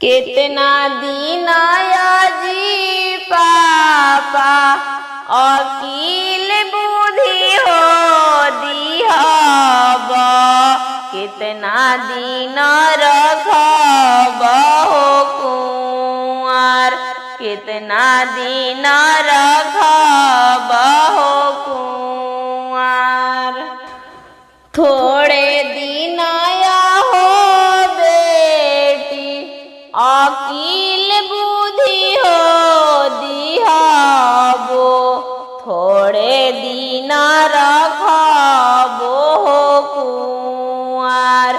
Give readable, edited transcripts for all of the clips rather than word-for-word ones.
कितना दिन आजी पापा अकील बुद्धि हो दिहब, कितना दिन रखब हो कुंवर, कितना दिन रखब हो कुंवर। थोड़े दिन आया हो बेटी अकील बुद्धि हो दिहबो, थोड़े दिन रखबो हो कुंवर,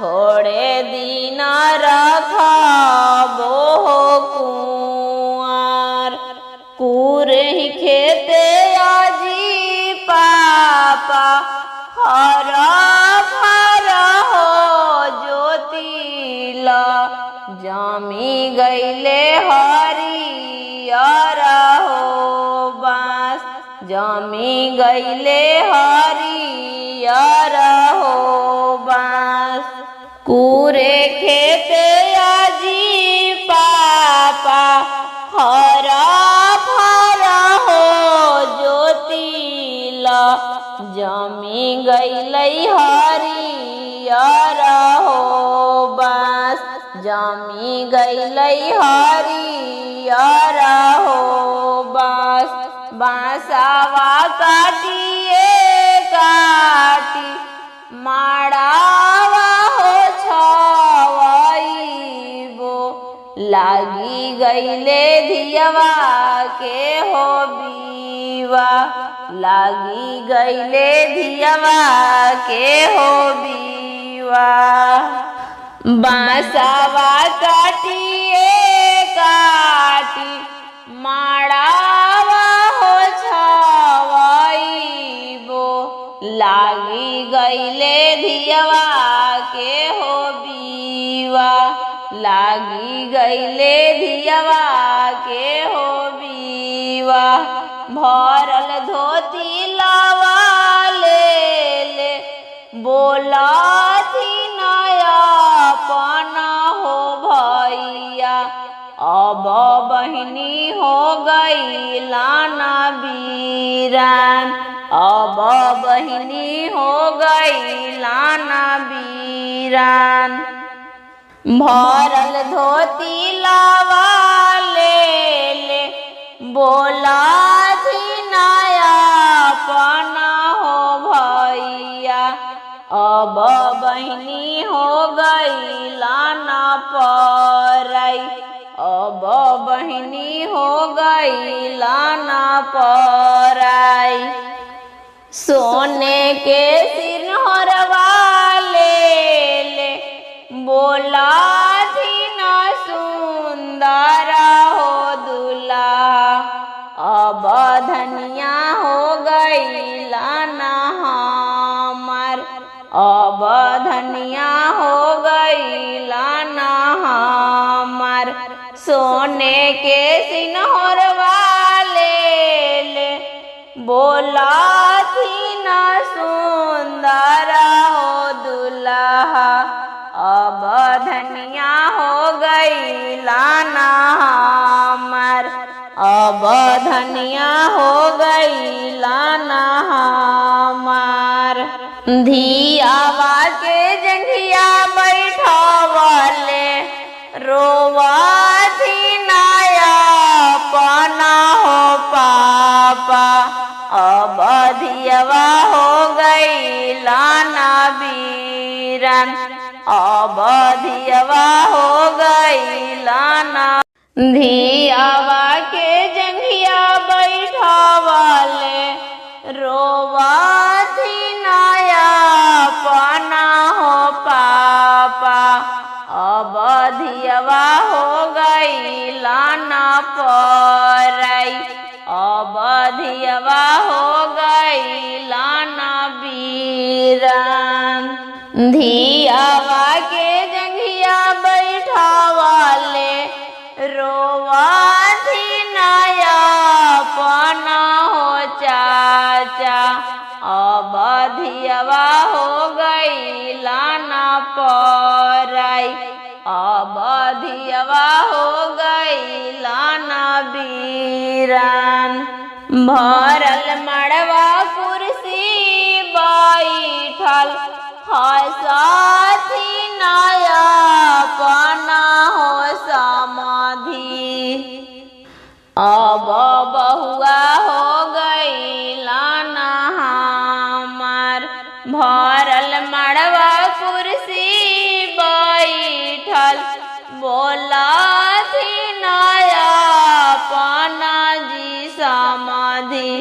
थोड़े दिन रखबो हो कुंवर। कुरही खेते आजी पापा हर भर हो ज्योतिल, जामी गईले हरियर हो बाँस, जामी गईले हरियर हो बाँस। कुरे खेते आजी पापा हर भर हो ज्योतिल, जामी गईले हरियर हो बाँस, जामी गईले हरियर हो बाँस। बाँसवा काटिए काटी माड़ावा हो छवईबो, लागी गईले धियवा के हो बीवा, लागी गईले धियवा के हो बीवा। बाँसवा काटिए काटी माड़ावा हो छवईबो, लागी गईले धियवा के हो बीवा, लागी गईले धियवा के हो बीवा। भरल धोती लावा ले ले बोला थी नया पन हो भैया, अब बहिनी हो गई लाना बीरान, अब बहिनी हो गई लाना बीरान। भरल धोती लावा ले ले बोला थी नया पन हो भैया, अब बहिनी हो गई लाना पराई, अब बहिनी हो गई लाना पराई। सोने के सिरहरवा ले ले बोला थी न सुंदर हो दुल्हा, अब धनिया हो गई लाना हमार, अब धनिया हो गई लाना हमार। सोने के सिनहरवा ले ले बोला थी न सुंदर हो दुल्हा, अब धनिया हो गई लाना हमार, अब धनिया हो गई लाना हमार। धियावा के जंघिया बैठवले रोवा थी नया पना हो पापा, अब धियवा हो गई लाना बीरन, अब धियवा हो गई लाना। धियावा के जंघिया बैठवले रोवा थी नया पना हो पापा, अब धियवा हो गई लाना पराई, अब धियवा हो गई लाना बीरान। धियावा के जंघिया बैठवले रोवा थी नया पना हो चाचा, अब धियवा हो गई लाना पराई, अब धियवा हो गईला ना बीरान। भरल मड़वा कुर्सी बैठल है साथी नया पना हो समाधि। अब बहुआ हो गईला ना हमार। भरल मड़वा कुर्सी बैठल बोला थी नया पना जी समाधि।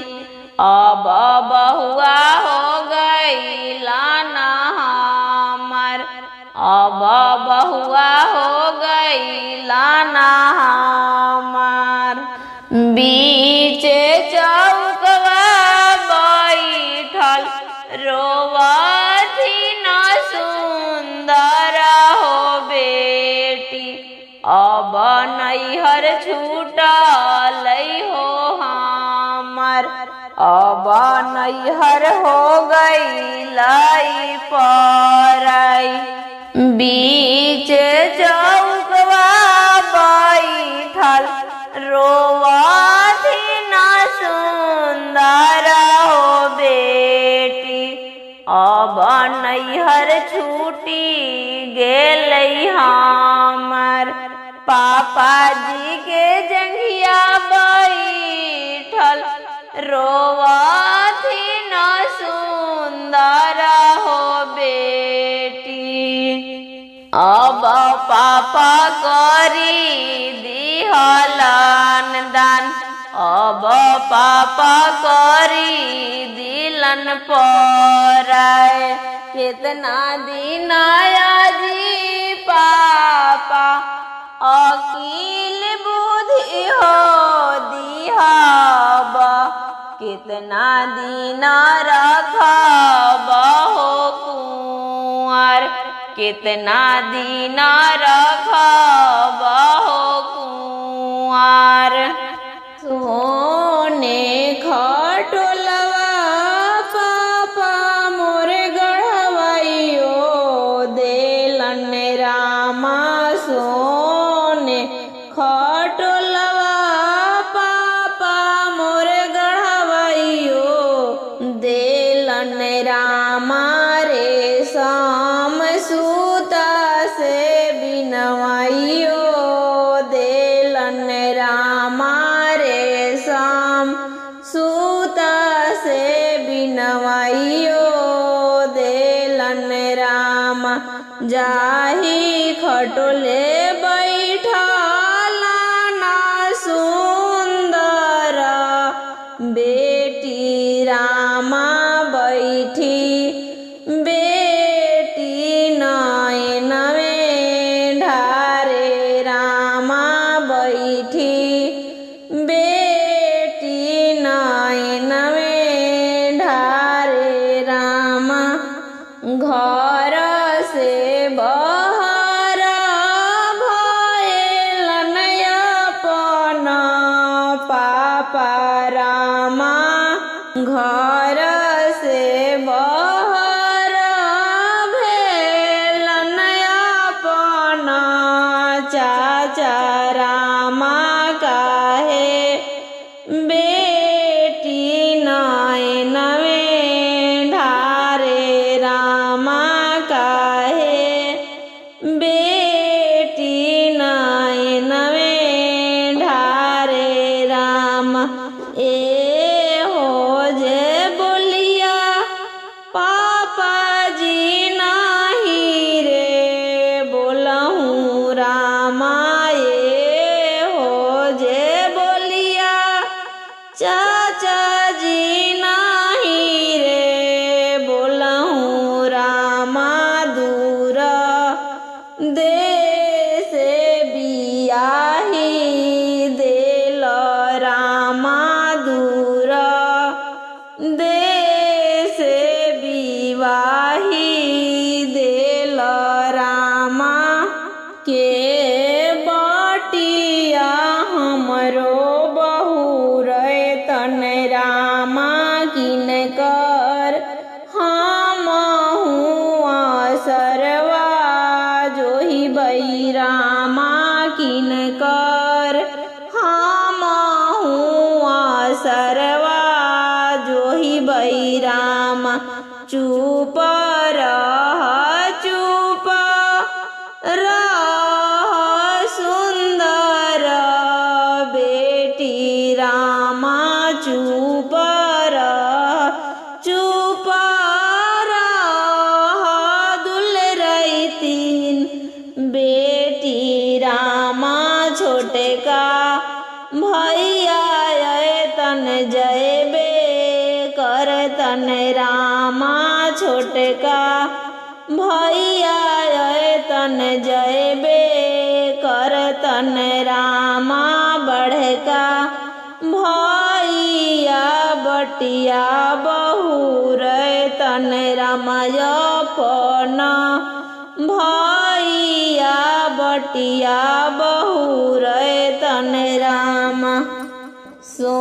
अब बहुआ हो गईला ना हमार। अब बहुआ हो गईला ना हमार। बीच चौकवा बैठल रोवथी न सुंदर हो बेटी। अब नैहर छूटल हो हमर। अब नैहर हो गईलाई पराई। बीच चौकवा बैठल रोवथी न सुंदर हो बेटी। अब नैहर छूटी गेलई हमर। पापा जी के जंघिया बैठल रोवथी न सुंदर हो बेटी। अब पापा करी दिहलन दान। अब पापा करी दिलन पराय। कितना दिन जी पापा अकील बुद्धि हो दिहब। कितना दिन रखब हो कुंवर। कितना दिन रखब हो कुंवर। सोने खटोलवा पापा मोरे गढ़वाइयो देलन रामा। सोने खटोलवा पापा मोरे गढ़वाइयो देलन रामा। रे शाम सूता से बिनवाइयो देलन रामा। रे शाम सूता से बिनवाइयो देलन रामा। जाही खटोले बैठला ना सुंदर बेटी रामा बैठी। बेटी नयन में ढारे रामा बैठी। बेटी नयन में ढारे रामा। घर से बहर भएलन अपन पापा रामा। घर से बहर भेलन अपन चाचा रामा। काहे बेटी नयन में ढारे रामा। काहे बेटी नयन में ढारे रामा। ए हो जे बोलिया पापा जी नाही रे बोलहूँ रामा। ए हो किन कर हम हुआ सरवा जोहि बई राम। चुप रह चुप रह सुंदर बेटी रामा। चुप रह चुप रह दुल रही तीन बेटी रामा। छोटे का भैया तन जयबे कर तन रामा। छोटे का भैया तन जयबे कर तन रामा। बड़का भैया बटिया बहुर तन रामाय पना। भैया बटिया बहुर तन रामा। सो